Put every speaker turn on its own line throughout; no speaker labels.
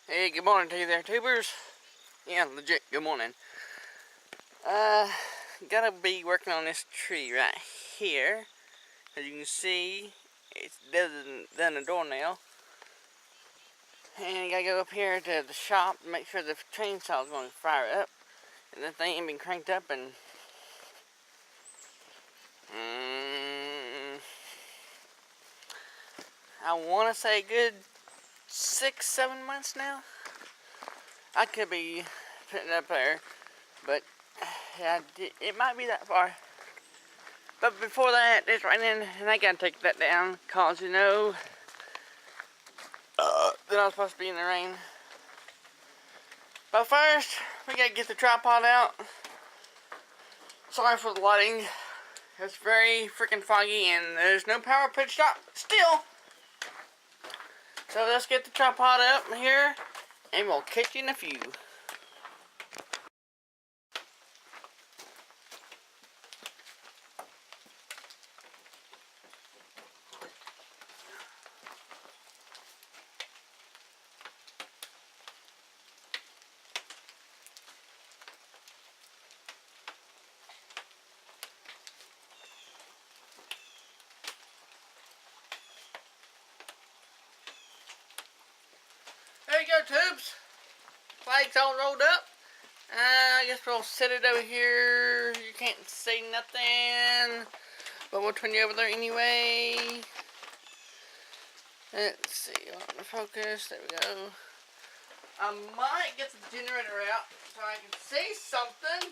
Hey, good morning to you there, tubers. Yeah, legit, good morning. Gotta be working on this tree right here. As you can see, it's done a doornail. And you gotta go up here to the shop to make sure the chainsaw is going to fire up. And the thing ain't been cranked up in I want to say a good 6-7 months now. I could be putting it up there, but yeah, it might be that far. But before that, it's raining, and I gotta take that down, cause you know that I was supposed to be in the rain. But first, we gotta get the tripod out. Sorry for the lighting. It's very freaking foggy, and there's no power pitch stop still. So let's get the tripod up here, and we'll catch you in a few. There you go, tubes. Flag's all rolled up. I guess we'll set it over here. You can't see nothing, but we'll turn you over there anyway. Let's see, on the focus. There we go. I might get the generator out so I can see something.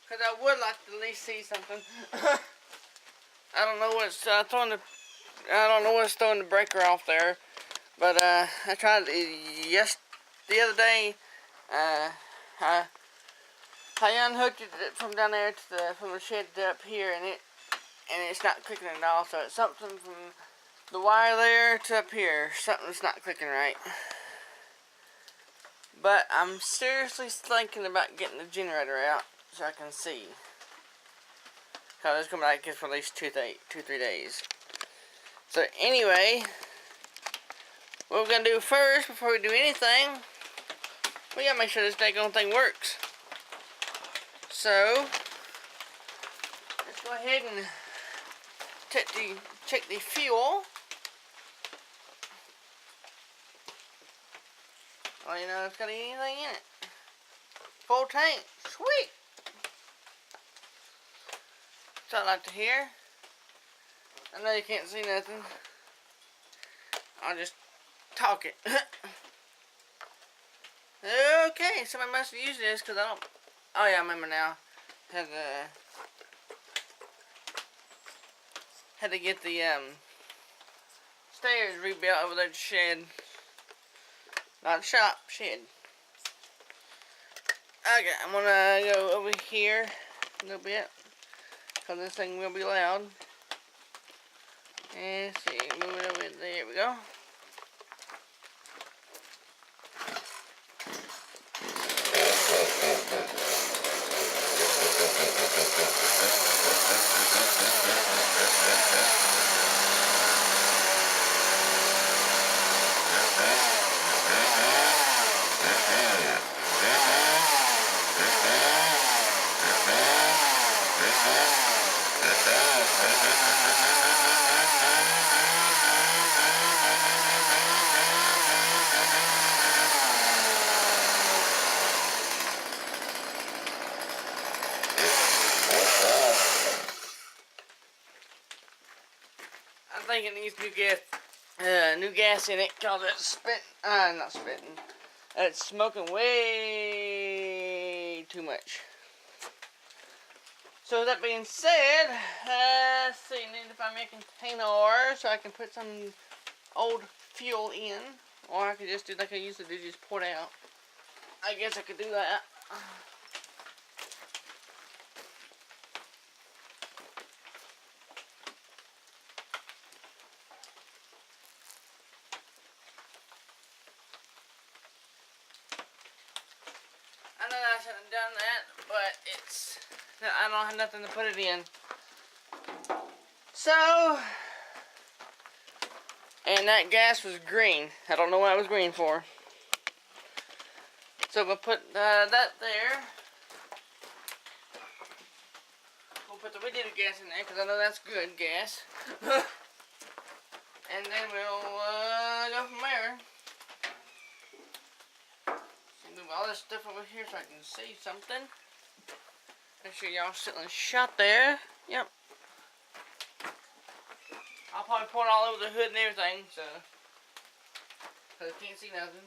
Because I would like to at least see something. I don't know what's throwing the breaker off there, but I tried the other day. I unhooked it from down there from the shed to up here, and it's not clicking at all. So it's something from the wire there to up here. Something's not clicking right. But I'm seriously thinking about getting the generator out so I can see. Cause it's gonna be like this for at least 2-3 days. So anyway, what we're gonna do first before we do anything, we gotta make sure this daggone thing works. So let's go ahead and check the fuel. Well, you know, it's got anything in it. Full tank, sweet. That's what I like to hear. I know you can't see nothing. I'll just talk it. Okay, somebody must have used this because I don't. Oh yeah, I remember now. Had to get the stairs rebuilt over there at the shed. Not shop, shed. Okay, I'm gonna go over here a little bit because this thing will be loud. And see, move it over there. There we go. I think it needs new gas in it because it's not spitting. It's smoking way too much. So that being said, let's see, I need to find me a container so I can put some old fuel in, or I could just do like I used to do, just pour it out. I guess I could do that. I know I shouldn't have done that, but I don't have nothing to put it in. So, and that gas was green. I don't know what it was green for. So we'll put that there. We'll put the radiator gas in there because I know that's good gas. And then we'll go from there. Move all this stuff over here so I can see something. Make sure y'all sitting in the shot there. Yep. I'll probably pour it all over the hood and everything, so because I can't see nothing.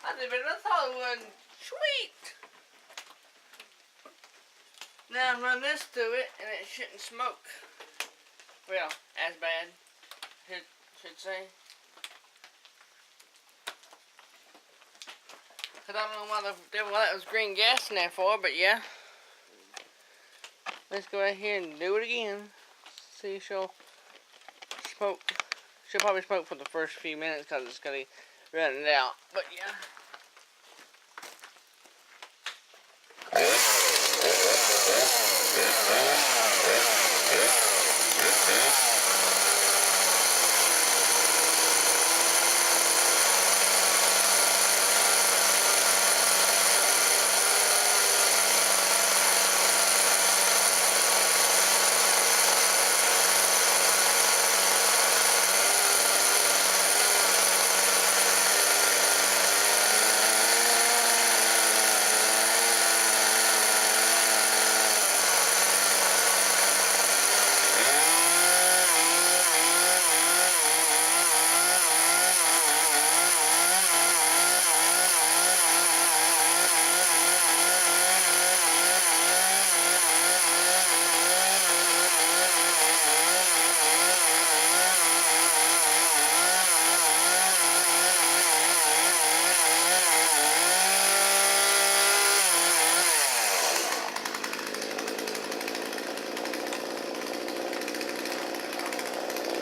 I did better than I thought it would. Sweet! Now I run this to it and it shouldn't smoke. Well, as bad. Should say. Cause I don't know why the devil that was green gas in there for, but yeah. Let's go out here and do it again. See, she'll smoke. She'll probably smoke for the first few minutes because it's gonna be running out. But yeah.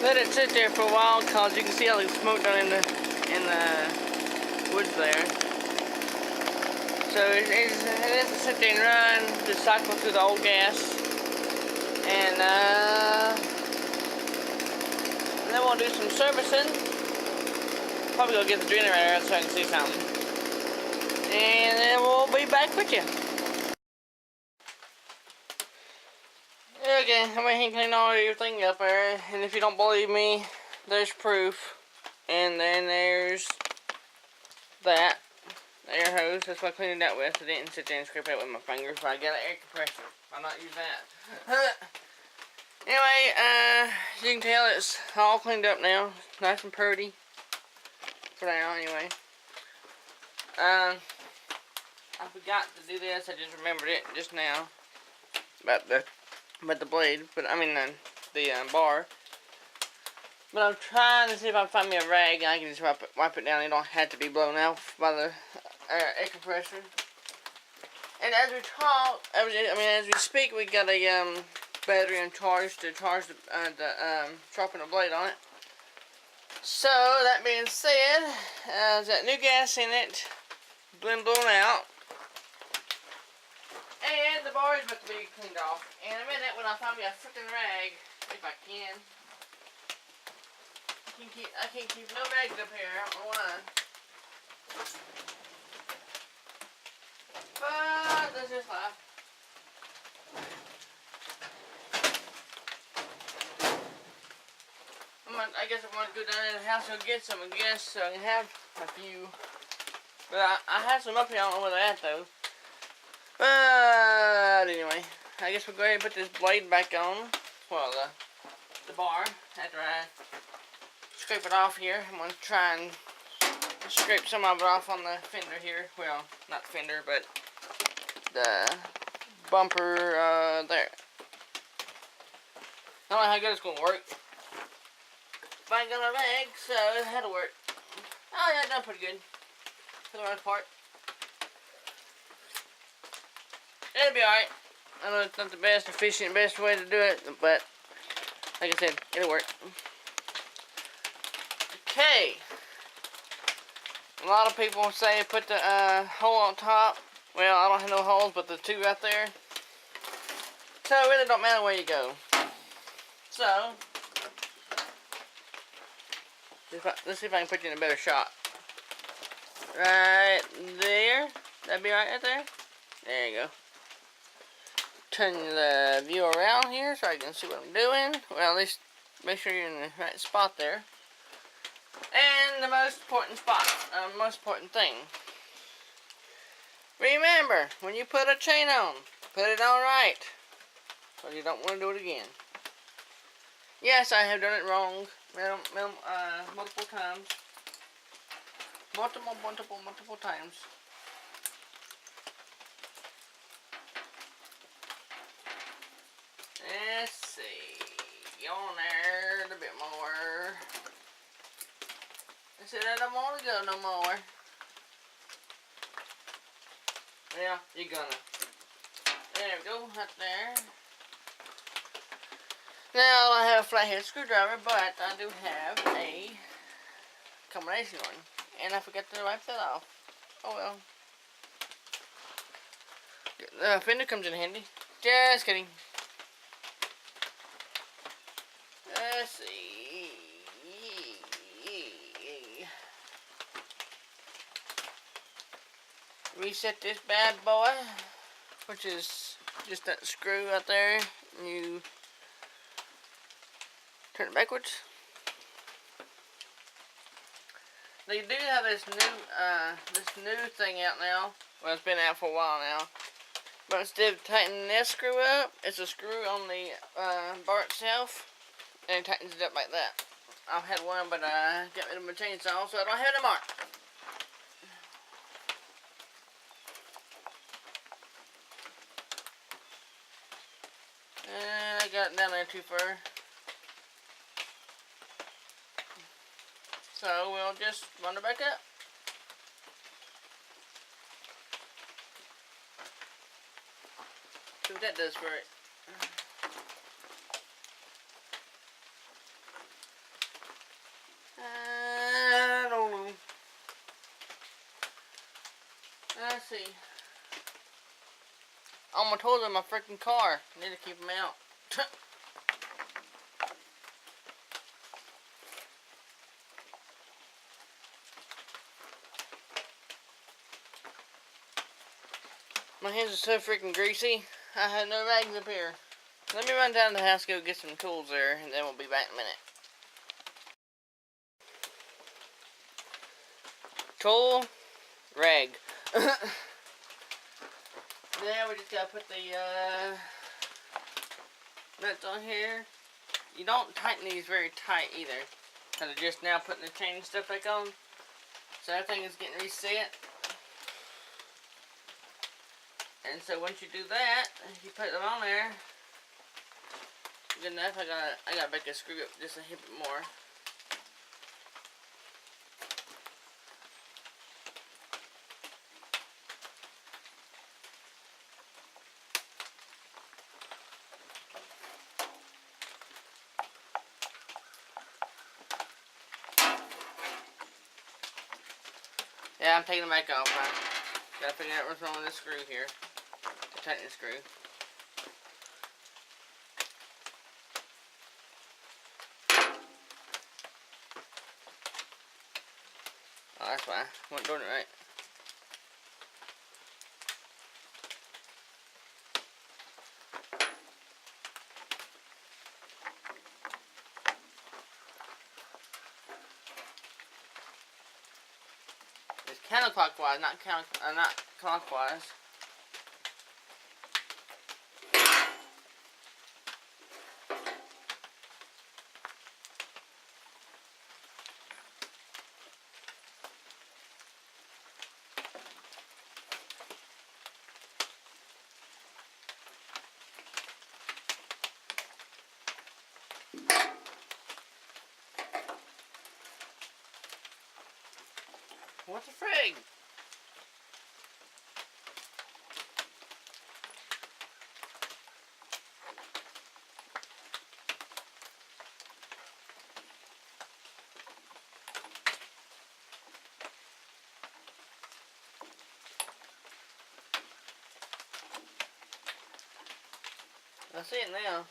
Let it sit there for a while, cause you can see all the smoke down in the woods there. So it has to sit there and run, just cycle through the old gas, and then we'll do some servicing. Probably go get the generator out so I can see something, and then we'll be back with you. Okay, I went and cleaned all everything up there, and if you don't believe me, there's proof. And then there's that air hose. That's what I cleaned it out with. I didn't sit there and scrape it with my fingers, but I got an air compressor. Why not use that? Anyway, as you can tell, it's all cleaned up now. Nice and pretty. For now, anyway. I forgot to do this. I just remembered it just now. About the blade, but I mean the bar. But I'm trying to see if I can find me a rag and I can just wipe it down. It don't have to be blown out by the air compressor. And as we talk, as we speak, we got a battery and charge to charge the sharpen the blade on it. So that being said, there's that new gas in it, been blown out. And the bar is about to be cleaned off. And in a minute, when I find me a freaking rag, if I can. I can't keep no rags up here. I don't know why. But that's just life. I guess I'm going to go down in the house and get some and guess so I can have a few. But I have some up here. I don't know where they're at though. But anyway, I guess we'll go ahead and put this blade back on. Well, the bar after I scrape it off here. I'm going to try and scrape some of it off on the fender here. Well, not the fender, but the bumper there. I don't know how good it's going to work. But I ain't got a rag, so it had to work. Oh yeah, done pretty good for the most part. It'll be alright. I know it's not the best efficient, best way to do it, but like I said, it'll work. Okay. A lot of people say put the hole on top. Well, I don't have no holes, but the two right there. So it really don't matter where you go. So let's see if I can put you in a better shot. Right there. That'd be right there. There you go. Turn the view around here so I can see what I'm doing. Well, at least make sure you're in the right spot there. And the most important spot, most important thing. Remember, when you put a chain on, put it on right. So you don't want to do it again. Yes, I have done it wrong multiple times. Multiple times. Let's see. Go on there a bit more. I said I don't want to go no more. Yeah, you're gonna. There we go, right there. Now I have a flathead screwdriver, but I do have a combination one. And I forgot to wipe that off. Oh well. The fender comes in handy. Just kidding. Let's see. Reset this bad boy, which is just that screw out there. And you turn it backwards. They do have this new thing out now. Well, it's been out for a while now. But instead of tightening this screw up, it's a screw on the bar itself, and it tightens it up like that. I've had one, but I got rid of my chainsaw, so I don't have it anymore. And I got it down there too far. So we'll just run it back up. See what that does for it. I don't know. Let's see. All my toys in my freaking car. I need to keep them out. My hands are so freaking greasy. I have no rags up here. Let me run down to the house, go get some tools there, and then we'll be back in a minute. Tool, rag. Now we just gotta put the nuts on here. You don't tighten these very tight either, because they're just now putting the chain and stuff back on. So everything is getting reset. And so once you do that, you put them on there. Good enough. I gotta make a screw up just a bit more. Yeah, I'm taking the mic off. Gotta figure out what's wrong with this screw here. Tighten the screw. Oh, that's why. I wasn't doing it right. It's counterclockwise, not clockwise. What the frig? I see it now.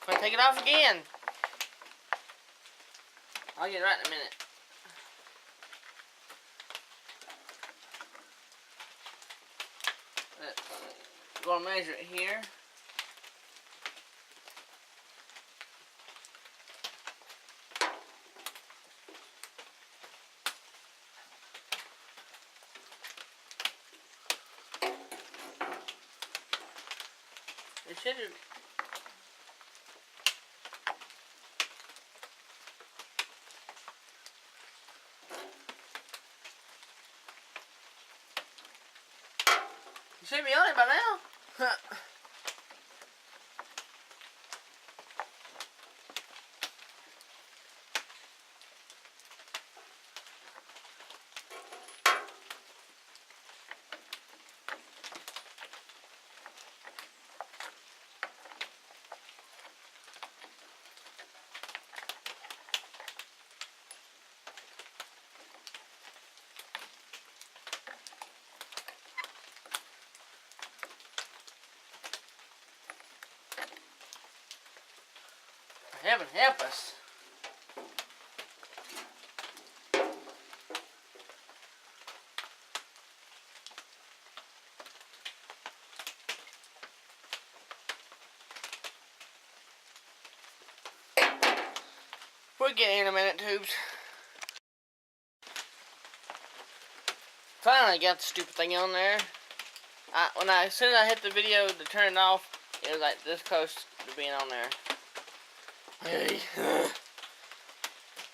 If I take it off again, I'll get it right in a minute. I'm going to measure it here. It should have. You should be on it by now. Heaven help us. We'll get in a minute, tubes. Finally got the stupid thing on there. As soon as I hit the video to turn it off, it was like this close to being on there. Hey.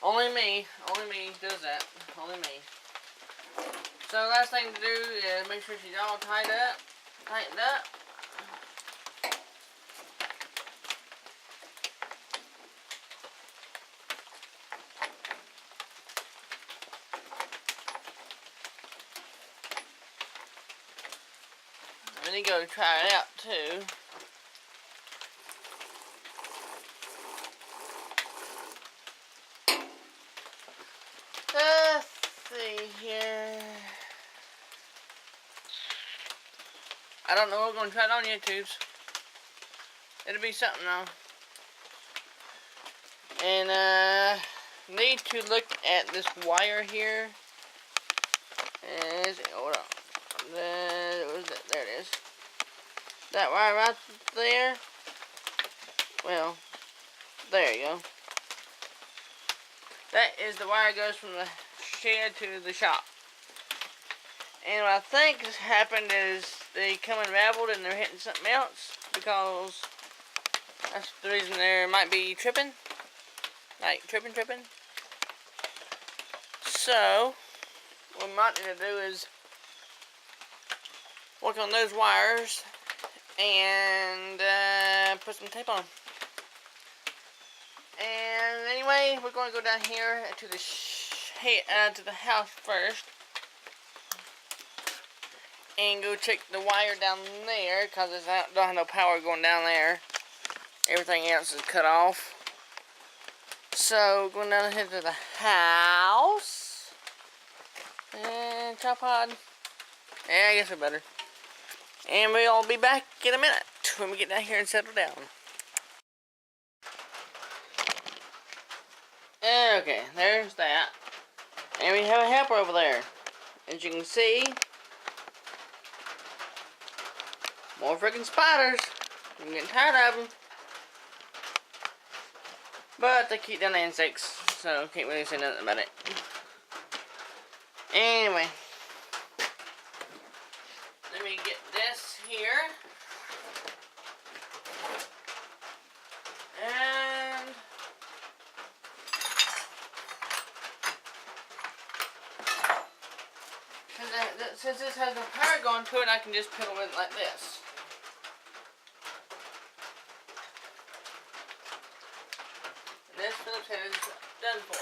Only me does that. Only me. So last thing to do is make sure she's all tightened up. I'm gonna go try it out too. Let's see here. I don't know. We're gonna try it on YouTube's. It'll be something though. And need to look at this wire here. Hold on. There it is. That wire right there. Well, there you go. That is the wire that goes from the shed to the shop. And what I think has happened is they come unraveled and they're hitting something else, because that's the reason there might be tripping. Like tripping. So what we might need to do is work on those wires and put some tape on them. And anyway, we're going to go down here to the house first and go check the wire down there, because I don't have no power going down there. Everything else is cut off. So going down here to the house and tripod. Yeah, I guess we're better. And we'll be back in a minute when we get down here and settle down. Okay, there's that. And we have a helper over there. As you can see, more freaking spiders. I'm getting tired of them. But they keep down the insects, so can't really say nothing about it. Anyway, let me get this here. since this has no power going to it, I can just piddle with it like this. And this Phillips head is done for.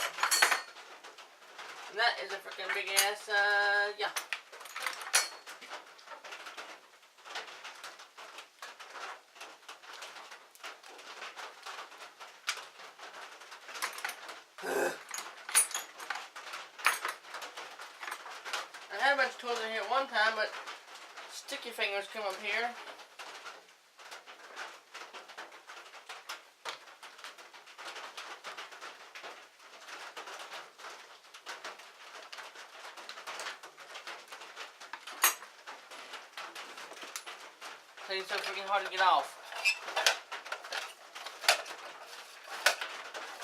And that is a freaking big ass, yeah. I had a bunch of tools in here at one time, but sticky fingers come up here. So it's so freaking hard to get off.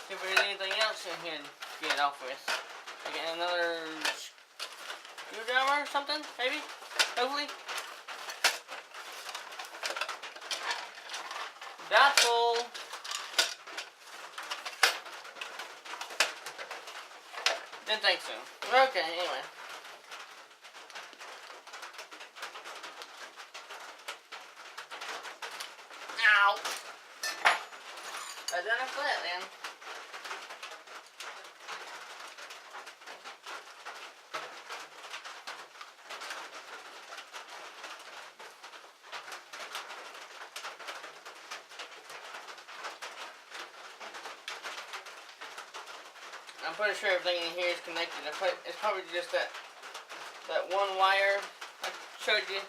See if there's anything else in here to get it off with. Like another screwdriver or something, maybe? Hopefully. Doubtful. Didn't think so. Okay, anyway. Ow! I done it flat then. I'm pretty sure everything in here is connected. It's probably just that one wire I showed you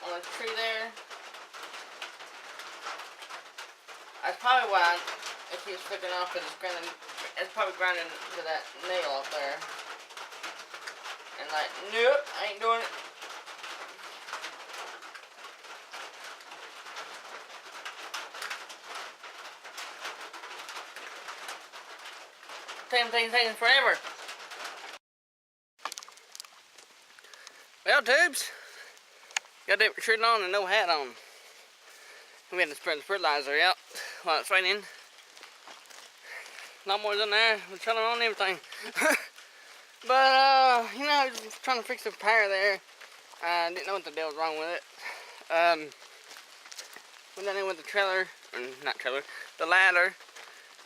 on the tree there. That's probably why it keeps flipping off, because it's probably grinding to that nail up there. And like, nope, I ain't doing it. Same thing taking forever. Well, tubes, got that shirt on and no hat on. We had to spread the fertilizer out while it's raining. Not more than there. We're trying on everything. But you know, I was trying to fix the power there. I didn't know what the deal was wrong with it. Went down in with the trailer, or not trailer, the ladder,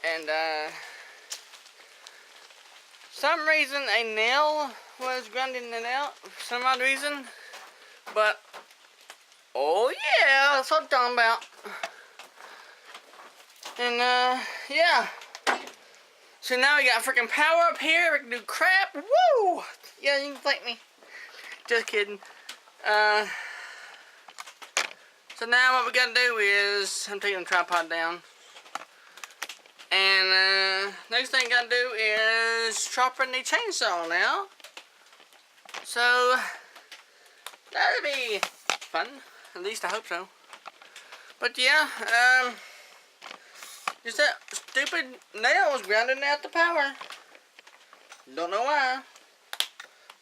and some reason a nail was grinding it out for some odd reason. But oh yeah, that's what I'm talking about. And yeah. So now we got freaking power up here. We can do crap. Woo! Yeah, you can thank me. Just kidding. So now what we gotta do is, I'm taking the tripod down. And next thing I gotta do is sharpen the chainsaw now. So that'll be fun. At least I hope so. But yeah, just that stupid nail was grounding out the power. Don't know why,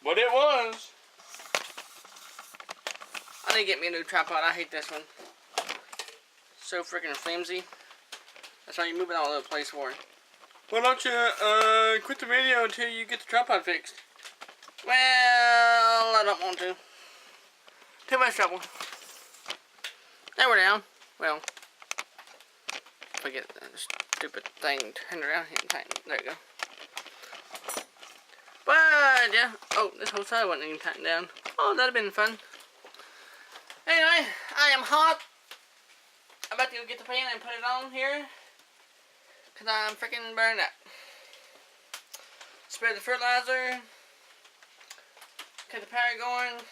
but it was. I need to get me a new tripod. I hate this one. So freaking flimsy. That's why you move it all over the place for. Why don't you quit the video until you get the tripod fixed? Well, I don't want to. Too much trouble. Now we're down. Well, if I get that stupid thing turned around here and tighten. There you go. But yeah. Oh, this whole side wasn't even tightened down. Oh, that'd have been fun. Anyway, I am hot. I'm about to go get the pan and put it on here, because I'm freaking burned up. Spread the fertilizer. Get the power going.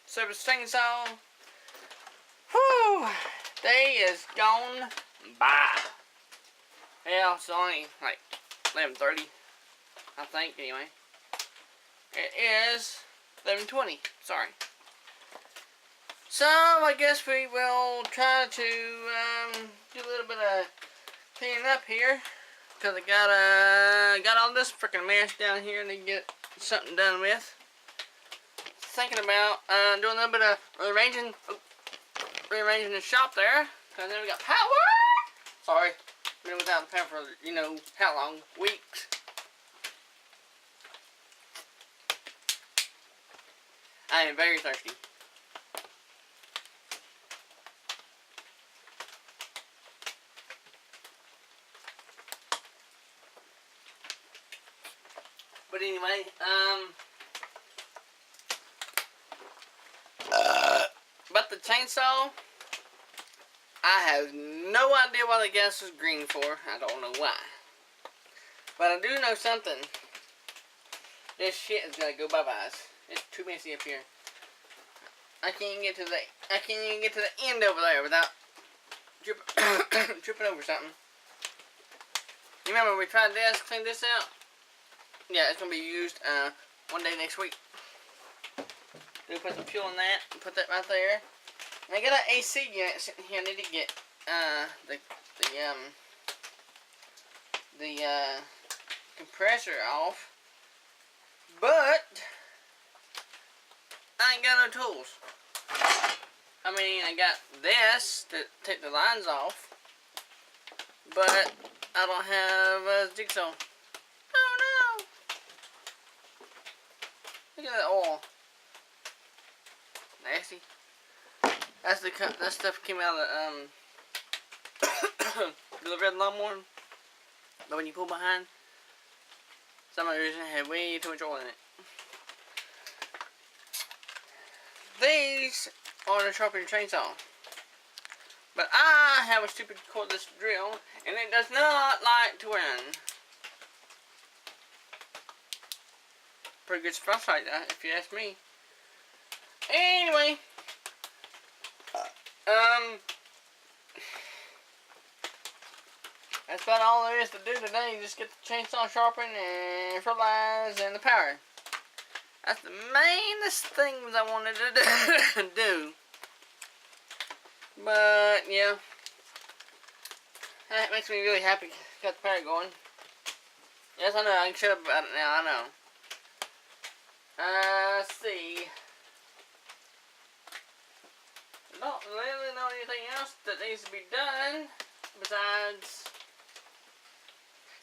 Service chainsaw. Whew! Day is gone by. Yeah, it's only like 11:30, I think, anyway. It is 11:20, sorry. So, I guess we will try to do a little bit of cleaning up here, because I got all this freaking mess down here to get something done with. Thinking about doing a little bit of rearranging the shop there, because then we got power. Sorry, been without the power for you know how long, weeks. I am very thirsty. But anyway, but the chainsaw, I have no idea why the gas is green for. I don't know why. But I do know something. This shit is gonna go bye-byes. It's too messy up here. I can't even get to the end over there without tripping over something. You remember we tried this, clean this out? Yeah, it's gonna be used one day next week. We put some fuel in that and put that right there. And I got an AC unit sitting here. I need to get the compressor off, but I ain't got no tools. I mean, I got this to take the lines off, but I don't have a jigsaw. Oh no! Look at that oil. Nasty. That stuff came out of the red lawnmower. But when you pull behind, some reason it had way too much oil in it. These are the sharpening chainsaw. But I have a stupid cordless drill, and it does not like to run. Pretty good stuff like that, if you ask me. Anyway, that's about all there is to do today. Just get the chainsaw sharpened and fertilize and the power. That's the mainest things I wanted to do. But yeah, that makes me really happy. Got the power going. Yes, I know. I can shut up about it now. I know. Let's see. I don't really know anything else that needs to be done besides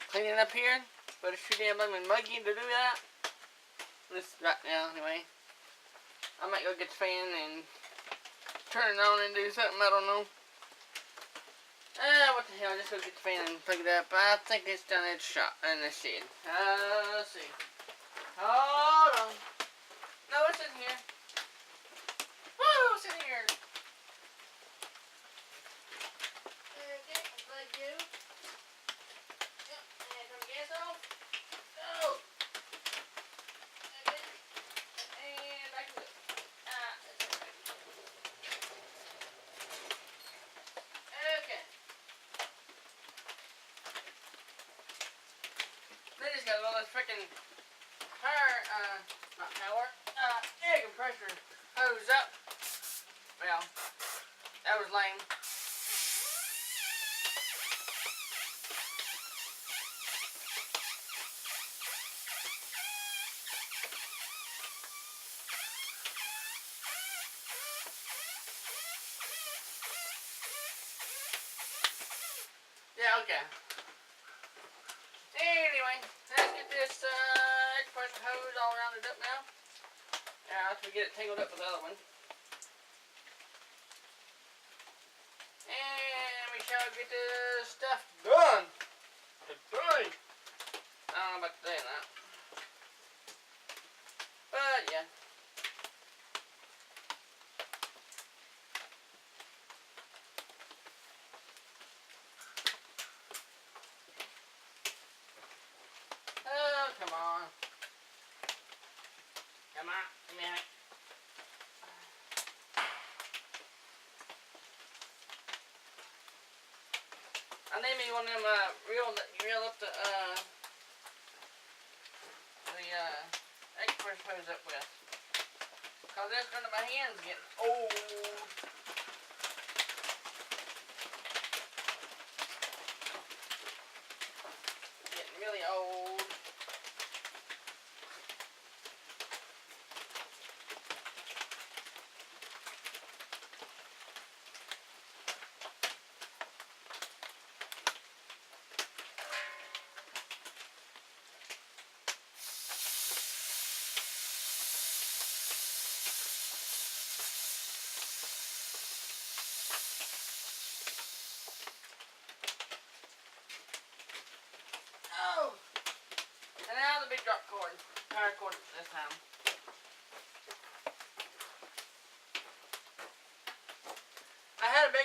cleaning up here, but it's too damn muggy to do that. This right now, anyway. I might go get the fan and turn it on and do something. I don't know. What the hell? Just go get the fan and plug it up. I think it's done its shot in the shed. Let's see. Hold on. No, it's in here. Woo! It's in here. You. Yep, and turn the gas off. Go. Okay. And back to it. That's it. Okay. They just got a little freaking air compressor hose up. Well, that was lame. Yeah, okay. Anyway, let's get this compressor hose all rounded up now. After we get it tangled up with the other one. And we shall get this stuff done. Today. I don't know about today or not. But yeah. Oh, come on. Come on, give me a minute. I need me one of them reel up the compressor hose up with. Cause that's gonna my hands getting old. Getting really old.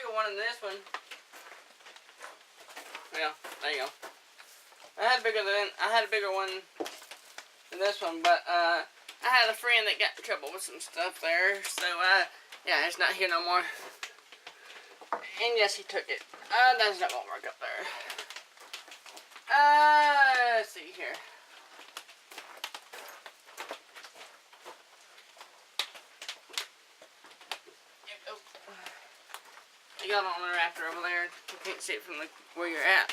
bigger one than this one. Yeah, there you go. I had a bigger one than this one, but I had a friend that got in trouble with some stuff there, so yeah, it's not here no more. And yes, he took it. That's not gonna work up there. Let's see here. You got on the rafter over there. You can't see it from where you're at.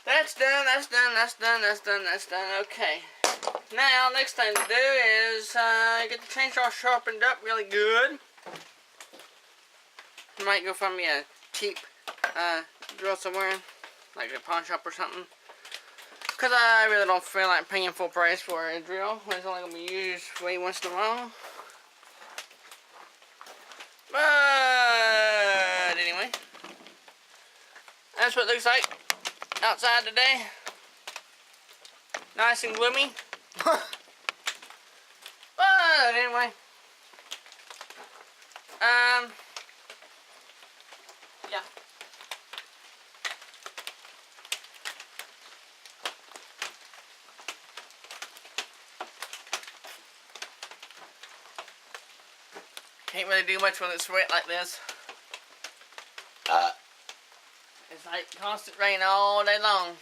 That's done, that's done, that's done, that's done, that's done. Okay. Now, next thing to do is get the chainsaw sharpened up really good. I might go find me a cheap drill somewhere, like a pawn shop or something. Because I really don't feel like paying full price for a drill when it's only going to be used way once in a while. But anyway, that's what it looks like outside today. Nice and gloomy. But anyway, yeah. Can't really do much when it's wet like this. It's like constant rain all day long.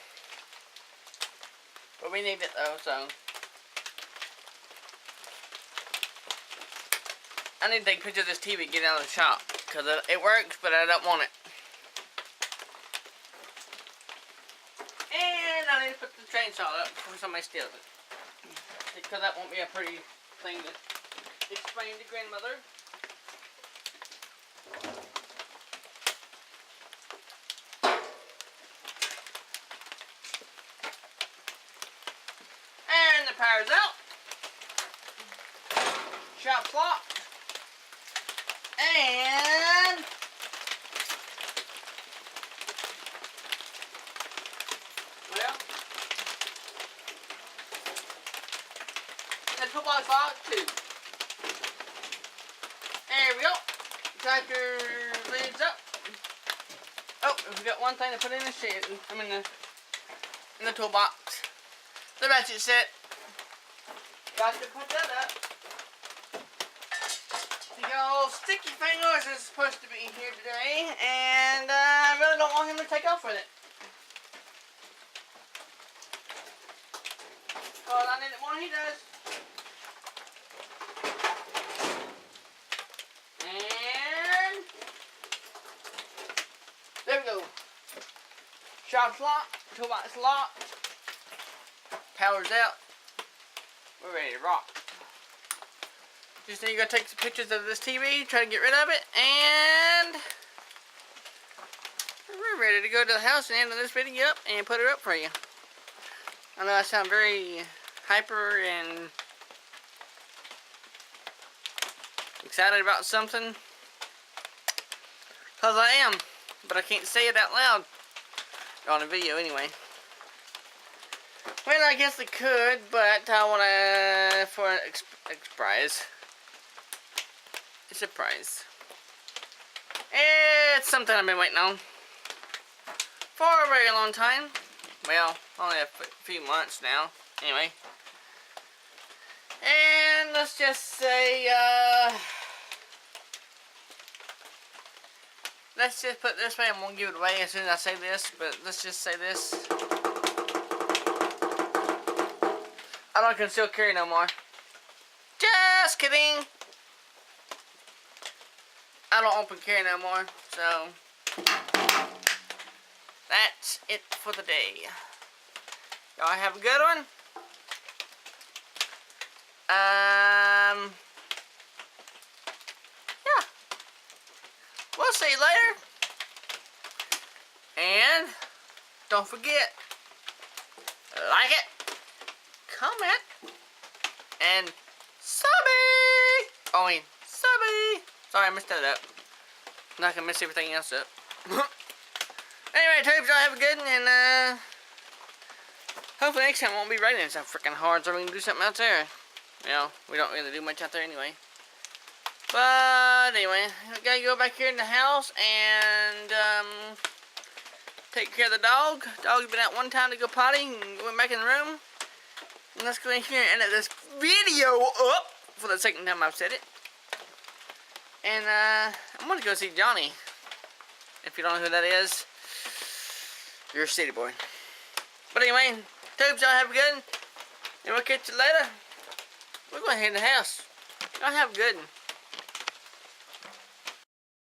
But we need it though, so. I need to take a picture of this TV and get it out of the shop. Because it works, but I don't want it. And I need to put the chainsaw up before somebody steals it. Because that won't be a pretty thing to explain to grandmother. And the power's out. Shop's locked. And well, the toolbox locked too. There we go. Tractor lids up. Oh, we got one thing to put in the shed. In the toolbox. The ratchet set. Got to put that up. The old sticky fingers is supposed to be here today, and I really don't want him to take off with it. Well, I need it more than he does. And there we go. Shop's locked, toolbox locked, power's out. We're ready to rock. Just need to go take some pictures of this TV, try to get rid of it, and we're ready to go to the house and end this video up and put it up for you. I know I sound very hyper and excited about something, because I am, but I can't say it out loud on a video anyway. Well, I guess I could, but I want to, for a surprise. A surprise. It's something I've been waiting on for a very long time. Well, only a few months now. Anyway. And let's just say, let's just put it this way. I'm going to give it away as soon as I say this, but let's just say this. I don't conceal carry no more. Just kidding. I don't open carry no more. So that's it for the day. Y'all have a good one. Yeah. We'll see you later. And don't forget, like it, comment, and subby. Sorry, I messed that up. I'm not gonna mess everything else up. Anyway, tubes, y'all have a good one, and hopefully next time it won't be raining so freaking hard, so we can do something out there. You know, we don't really do much out there anyway. But anyway, I gotta go back here in the house and take care of the dog. Dog's been out one time to go potty and went back in the room. And let's go in here and edit this video up for the second time I've said it. And I'm gonna go see Johnny. If you don't know who that is, you're a city boy. But anyway, hope y'all have a good one. And we'll catch you later. We're going to head in the house. Y'all have a good one.